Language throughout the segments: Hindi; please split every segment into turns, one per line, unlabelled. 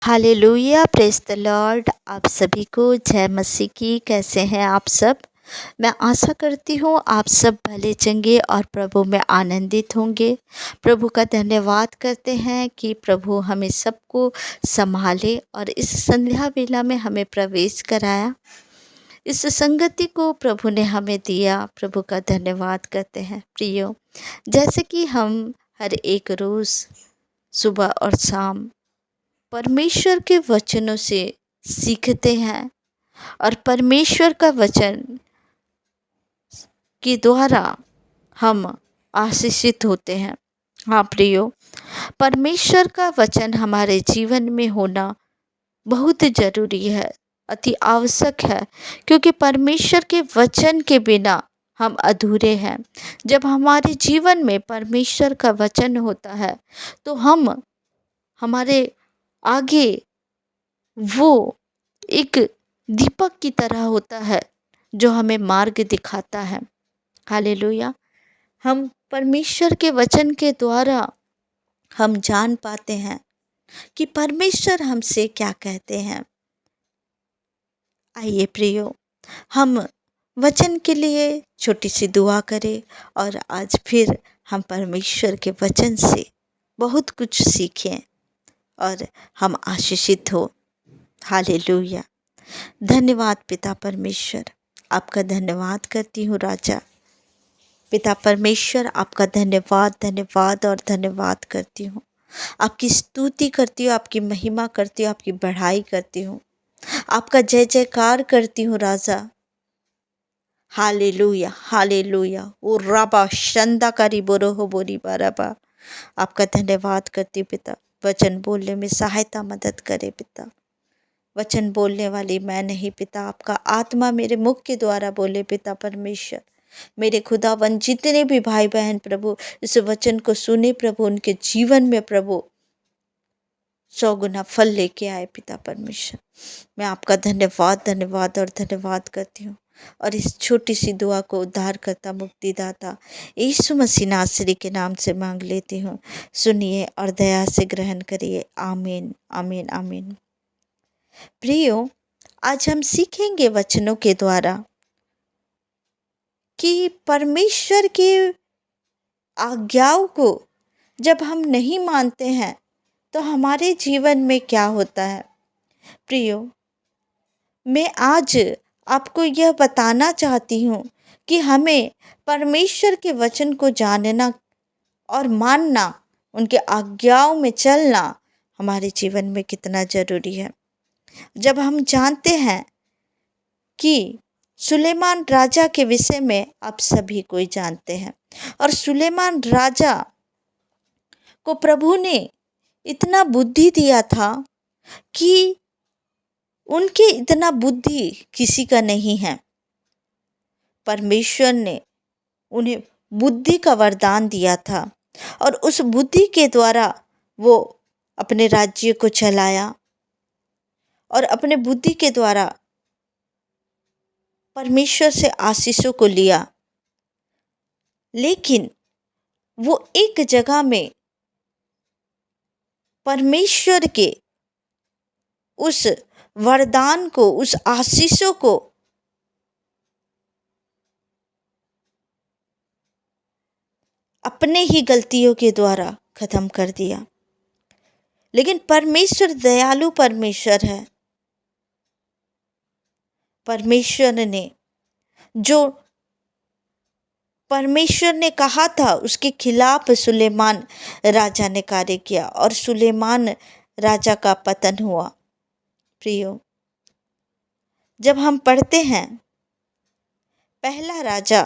Hallelujah, praise the Lord. आप सभी को जय मसीह की। कैसे हैं आप सब? मैं आशा करती हूँ आप सब भले चंगे और प्रभु में आनंदित होंगे। प्रभु का धन्यवाद करते हैं कि प्रभु हमें सबको संभाले और इस संध्या बेला में हमें प्रवेश कराया। इस संगति को प्रभु ने हमें दिया, प्रभु का धन्यवाद करते हैं। प्रियो, जैसे कि हम हर एक रोज़ सुबह और शाम परमेश्वर के वचनों से सीखते हैं और परमेश्वर का वचन के द्वारा हम आशीषित होते हैं। हाँ प्रियो, परमेश्वर का वचन हमारे जीवन में होना बहुत ज़रूरी है, अति आवश्यक है, क्योंकि परमेश्वर के वचन के बिना हम अधूरे हैं। जब हमारे जीवन में परमेश्वर का वचन होता है तो हम हमारे आगे वो एक दीपक की तरह होता है जो हमें मार्ग दिखाता है। हालेलुया। हम परमेश्वर के वचन के द्वारा हम जान पाते हैं कि परमेश्वर हमसे क्या कहते हैं। आइए प्रियो, हम वचन के लिए छोटी सी दुआ करें और आज फिर हम परमेश्वर के वचन से बहुत कुछ सीखें और हम आशीषित हो। हालेलुया। धन्यवाद पिता परमेश्वर, आपका धन्यवाद करती हूँ राजा। पिता परमेश्वर, आपका धन्यवाद धन्यवाद और धन्यवाद करती हूँ। आपकी स्तुति करती हूँ, आपकी महिमा करती हूँ, आपकी बढ़ाई करती हूँ, आपका जय जयकार करती हूँ राजा। Hallelujah hallelujah. ओ राबा शंदा करी बोरो हो बोरी बाराबा। आपका धन्यवाद करती हूँ पिता। वचन बोलने में सहायता मदद करे पिता। वचन बोलने वाली मैं नहीं पिता, आपका आत्मा मेरे मुख के द्वारा बोले पिता परमेश्वर। मेरे खुदावन जितने भी भाई बहन प्रभु इस वचन को सुने प्रभु, उनके जीवन में प्रभु 100 गुना फल लेके आए पिता परमेश्वर। मैं आपका धन्यवाद धन्यवाद और धन्यवाद करती हूँ और इस छोटी सी दुआ को उद्धार करता मुक्तिदाता यीशु मसीह नासरी के नाम से मांग लेती हूँ। सुनिए और दया से ग्रहण करिए। आमीन आमीन आमीन। प्रियो, आज हम सीखेंगे वचनों के द्वारा कि परमेश्वर की आज्ञाओं को जब हम नहीं मानते हैं तो हमारे जीवन में क्या होता है। प्रियो, मैं आज आपको यह बताना चाहती हूँ कि हमें परमेश्वर के वचन को जानना और मानना, उनके आज्ञाओं में चलना हमारे जीवन में कितना ज़रूरी है। जब हम जानते हैं कि सुलेमान राजा के विषय में आप सभी कोई जानते हैं और सुलेमान राजा को प्रभु ने इतना बुद्धि दिया था कि उनके इतना बुद्धि किसी का नहीं है। परमेश्वर ने उन्हें बुद्धि का वरदान दिया था और उस बुद्धि के द्वारा वो अपने राज्य को चलाया और अपने बुद्धि के द्वारा परमेश्वर से आशीषों को लिया। लेकिन वो एक जगह में परमेश्वर के उस वरदान को, उस आशीषों को अपने ही गलतियों के द्वारा खत्म कर दिया। लेकिन परमेश्वर दयालु परमेश्वर है। परमेश्वर ने कहा था उसके खिलाफ सुलेमान राजा ने कार्य किया और सुलेमान राजा का पतन हुआ। प्रियो, जब हम पढ़ते हैं पहला राजा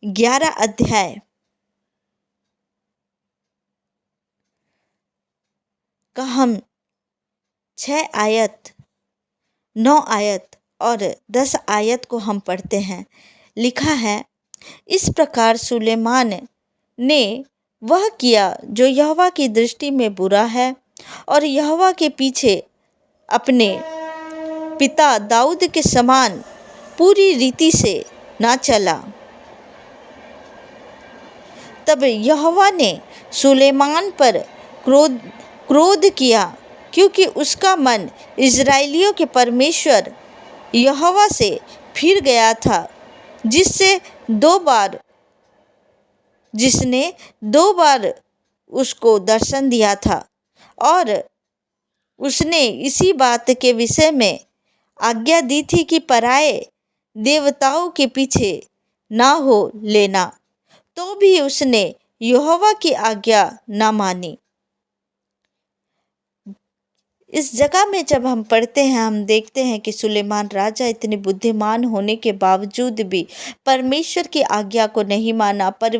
11 अध्याय का हम 6 आयत, 9 आयत और 10 आयत को हम पढ़ते हैं। लिखा है, इस प्रकार सुलेमान ने वह किया जो यहोवा की दृष्टि में बुरा है और यहोवा के पीछे अपने पिता दाऊद के समान पूरी रीति से ना चला। तब यहोवा ने सुलेमान पर क्रोध किया, क्योंकि उसका मन इज़राइलियों के परमेश्वर यहोवा से फिर गया था, जिसने 2 बार उसको दर्शन दिया था, और उसने इसी बात के विषय में आज्ञा दी थी कि पराए देवताओं के पीछे ना हो लेना। तो भी उसने यहोवा की आज्ञा ना मानी। इस जगह में जब हम पढ़ते हैं, हम देखते हैं कि सुलेमान राजा इतने बुद्धिमान होने के बावजूद भी परमेश्वर की आज्ञा को नहीं माना, पर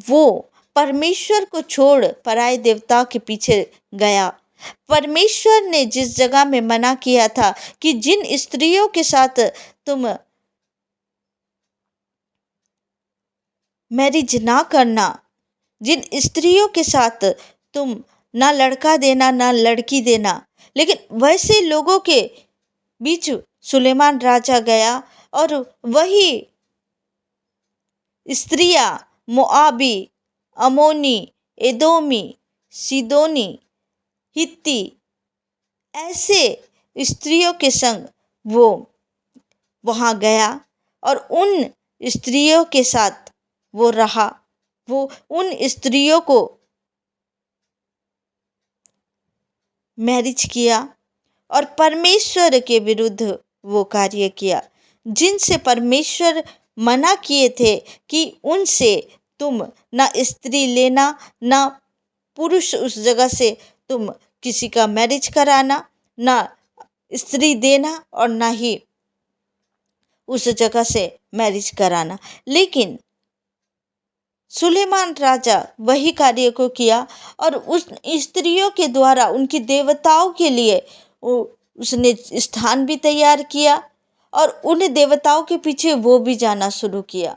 वो परमेश्वर को छोड़ पराए देवता के पीछे गया। परमेश्वर ने जिस जगह में मना किया था कि जिन स्त्रियों के साथ तुम मैरिज ना करना, जिन स्त्रियों के साथ तुम ना लड़का देना ना लड़की देना, लेकिन वैसे लोगों के बीच सुलेमान राजा गया और वही स्त्रियां मोआबी, अमोनी, एदोमी, सीदोनी, हित्ती, ऐसे स्त्रियों के संग वो वहाँ गया और उन स्त्रियों के साथ वो रहा। वो उन स्त्रियों को मैरिज किया और परमेश्वर के विरुद्ध वो कार्य किया, जिनसे परमेश्वर मना किए थे कि उनसे तुम ना स्त्री लेना ना पुरुष उस जगह से तुम किसी का मैरिज कराना, ना स्त्री देना और ना ही उस जगह से मैरिज कराना। लेकिन सुलेमान राजा वही कार्य को किया और उस स्त्रियों के द्वारा उनकी देवताओं के लिए उसने स्थान भी तैयार किया और उन देवताओं के पीछे वो भी जाना शुरू किया।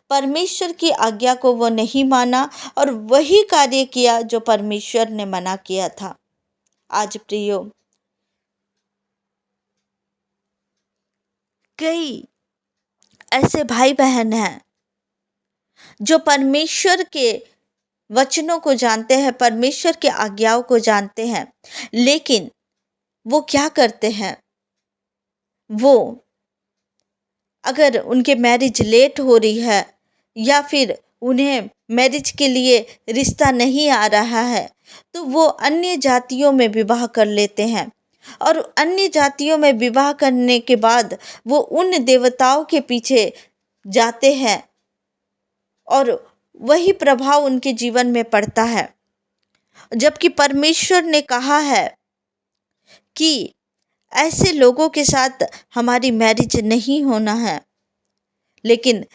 परमेश्वर की आज्ञा को वो नहीं माना और वही कार्य किया जो परमेश्वर ने मना किया था। आज प्रियो, कई ऐसे भाई बहन हैं जो परमेश्वर के वचनों को जानते हैं, परमेश्वर के आज्ञाओं को जानते हैं, लेकिन वो क्या करते हैं, वो अगर उनके मैरिज लेट हो रही है या फिर उन्हें मैरिज के लिए रिश्ता नहीं आ रहा है, तो वो अन्य जातियों में विवाह कर लेते हैं और अन्य जातियों में विवाह करने के बाद वो उन देवताओं के पीछे जाते हैं और वही प्रभाव उनके जीवन में पड़ता है। जबकि परमेश्वर ने कहा है कि ऐसे लोगों के साथ हमारी मैरिज नहीं होना है, लेकिन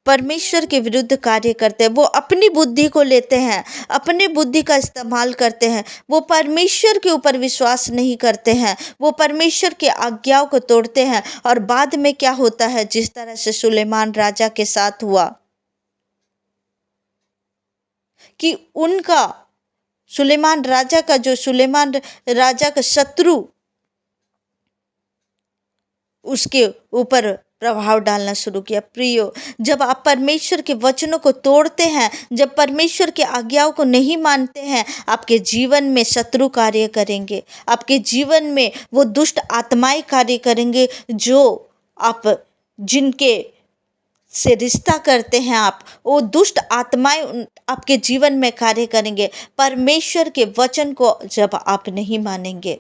परमेश्वर के विरुद्ध कार्य करते हैं। वो अपनी बुद्धि को लेते हैं, अपनी बुद्धि का इस्तेमाल करते हैं, वो परमेश्वर के ऊपर विश्वास नहीं करते हैं, वो परमेश्वर के आज्ञाओं को तोड़ते हैं। और बाद में क्या होता है, जिस तरह से सुलेमान राजा के साथ हुआ कि उनका सुलेमान राजा का शत्रु उसके ऊपर प्रभाव डालना शुरू किया। प्रियो, जब आप परमेश्वर के वचनों को तोड़ते हैं, जब परमेश्वर की आज्ञाओं को नहीं मानते हैं, आपके जीवन में शत्रु कार्य करेंगे, आपके जीवन में वो दुष्ट आत्माएं कार्य करेंगे जो आप जिनके से रिश्ता करते हैं, आप वो दुष्ट आत्माएं आपके जीवन में कार्य करेंगे परमेश्वर के वचन को जब आप नहीं मानेंगे।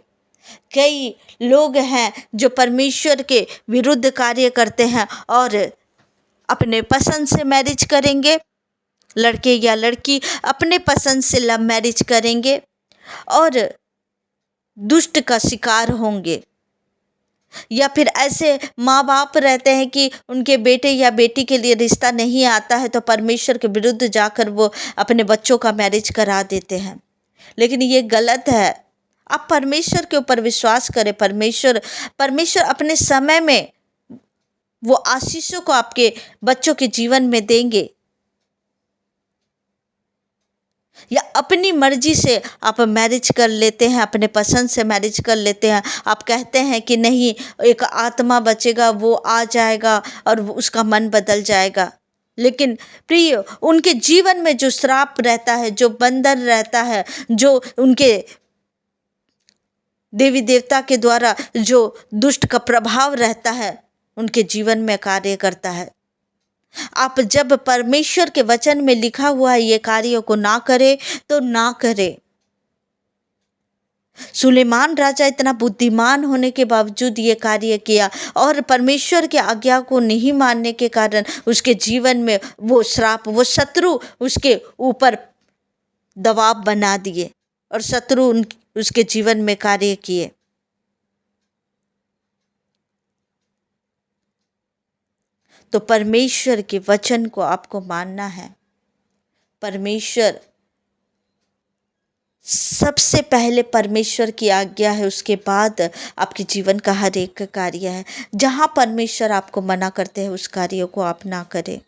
कई लोग हैं जो परमेश्वर के विरुद्ध कार्य करते हैं और अपने पसंद से मैरिज करेंगे, लड़के या लड़की अपने पसंद से लव मैरिज करेंगे और दुष्ट का शिकार होंगे। या फिर ऐसे माँ बाप रहते हैं कि उनके बेटे या बेटी के लिए रिश्ता नहीं आता है तो परमेश्वर के विरुद्ध जाकर वो अपने बच्चों का मैरिज करा देते हैं। लेकिन ये गलत है। आप परमेश्वर के ऊपर विश्वास करें। परमेश्वर अपने समय में वो आशीषों को आपके बच्चों के जीवन में देंगे। या अपनी मर्जी से आप मैरिज कर लेते हैं, अपने पसंद से मैरिज कर लेते हैं। आप कहते हैं कि नहीं, एक आत्मा बचेगा, वो आ जाएगा और उसका मन बदल जाएगा। लेकिन प्रिय, उनके जीवन में जो श्राप रहता है, जो बंधन रहता है, जो उनके देवी देवता के द्वारा जो दुष्ट का प्रभाव रहता है उनके जीवन में कार्य करता है। आप जब परमेश्वर के वचन में लिखा हुआ है ये कार्यों को ना करे तो ना करे। सुलेमान राजा इतना बुद्धिमान होने के बावजूद ये कार्य किया और परमेश्वर की आज्ञा को नहीं मानने के कारण उसके जीवन में वो श्राप, वो शत्रु उसके ऊपर दबाव बना दिए और शत्रु उसके जीवन में कार्य किए। तो परमेश्वर के वचन को आपको मानना है। परमेश्वर सबसे पहले परमेश्वर की आज्ञा है, उसके बाद आपके जीवन का हर एक कार्य है। जहाँ परमेश्वर आपको मना करते हैं उस कार्य को आप ना करें।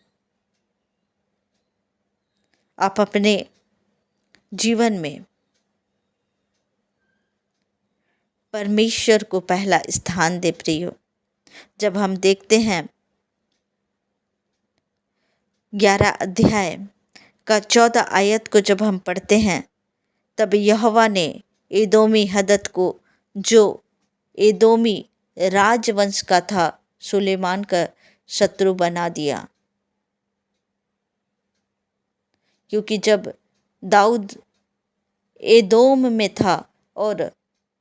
आप अपने जीवन में परमेश्वर को पहला स्थान दे प्रियो। जब हम देखते हैं 11 अध्याय का 14 आयत को जब हम पढ़ते हैं, तब यहोवा ने एदोमी हदद को, जो एदोमी राजवंश का था, सुलेमान का शत्रु बना दिया। क्योंकि जब दाऊद एदोम में था और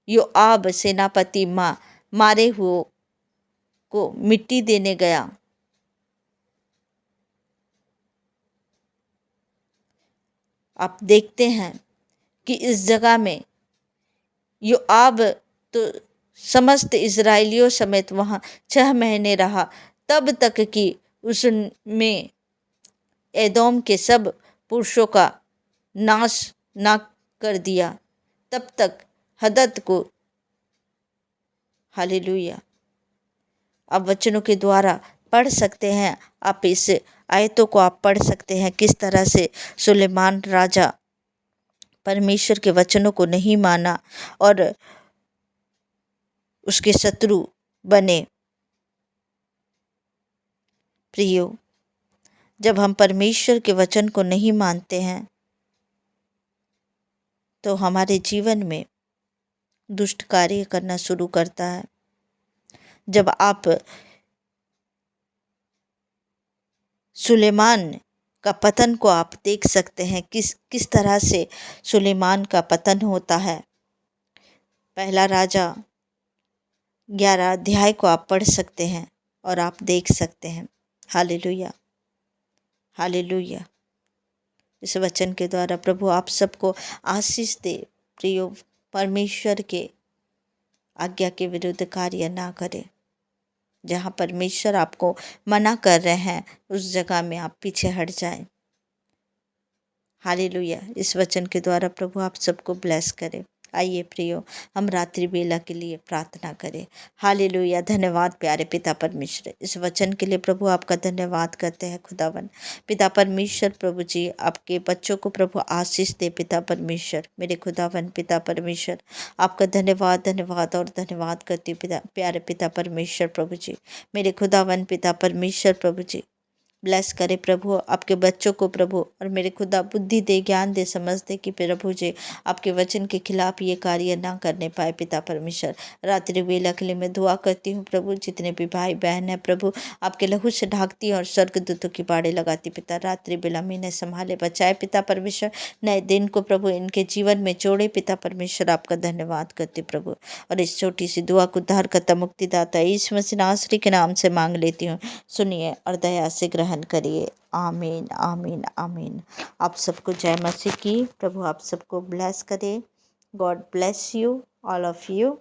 योआब सेनापति मारे हुए को मिट्टी देने गया, आप देखते हैं कि इस जगह में योआब तो समस्त इज़राइलियों समेत वहाँ 6 महीने रहा, तब तक कि उसमें एदोम के सब पुरुषों का नाश ना कर दिया। तब तक हदद को, हालेलुया, आप वचनों के द्वारा पढ़ सकते हैं। आप इस आयतों को आप पढ़ सकते हैं किस तरह से सुलेमान राजा परमेश्वर के वचनों को नहीं माना और उसके शत्रु बने। प्रियो, जब हम परमेश्वर के वचन को नहीं मानते हैं तो हमारे जीवन में दुष्ट कार्य करना शुरू करता है। जब आप सुलेमान का पतन को आप देख सकते हैं, किस तरह से सुलेमान का पतन होता है। पहला राजा 11 अध्याय को आप पढ़ सकते हैं और आप देख सकते हैं। Hallelujah, hallelujah. इस वचन के द्वारा प्रभु आप सबको आशीष दे। प्रियो, परमेश्वर के आज्ञा के विरुद्ध कार्य ना करें। जहाँ परमेश्वर आपको मना कर रहे हैं उस जगह में आप पीछे हट जाएं। हालेलुया। इस वचन के द्वारा प्रभु आप सबको ब्लेस करे। आइए प्रियो, हम रात्रि बेला के लिए प्रार्थना करें। हालेलुया। धन्यवाद प्यारे पिता परमेश्वर, इस वचन के लिए प्रभु आपका धन्यवाद करते हैं खुदावन। पिता परमेश्वर, प्रभु जी आपके बच्चों को प्रभु आशीष दे। पिता परमेश्वर, मेरे खुदावन पिता परमेश्वर, आपका धन्यवाद, धन्यवाद और धन्यवाद करती पिता, प्यारे पिता परमेश्वर, प्रभु जी मेरे खुदावन पिता परमेश्वर, प्रभु जी ब्लेस करे प्रभु आपके बच्चों को प्रभु, और मेरे खुदा बुद्धि दे, ज्ञान दे, समझ दे कि प्रभु जी आपके वचन के खिलाफ ये कार्य ना करने पाए। पिता परमेश्वर, रात्रि बेला के लिए मैं दुआ करती हूँ प्रभु, जितने भी भाई बहन हैं प्रभु आपके लहू से ढाकती और स्वर्गदूतों की बाड़े लगाती। पिता रात्रि बेला में इन्हें संभाले, बचाए। पिता परमेश्वर, नए दिन को प्रभु इनके जीवन में जोड़े। पिता परमेश्वर, आपका धन्यवाद करती प्रभु, और इस छोटी सी दुआ को उद्धारकर्ता मुक्तिदाता यीशु मसीह नासरी के नाम से मांग लेती हूँ। सुनिए और दया से ग्रहण करिए। आमीन, आमीन, आमीन। आप सबको जय मसीह की। प्रभु आप सबको ब्लेस करे। God bless you, all of you.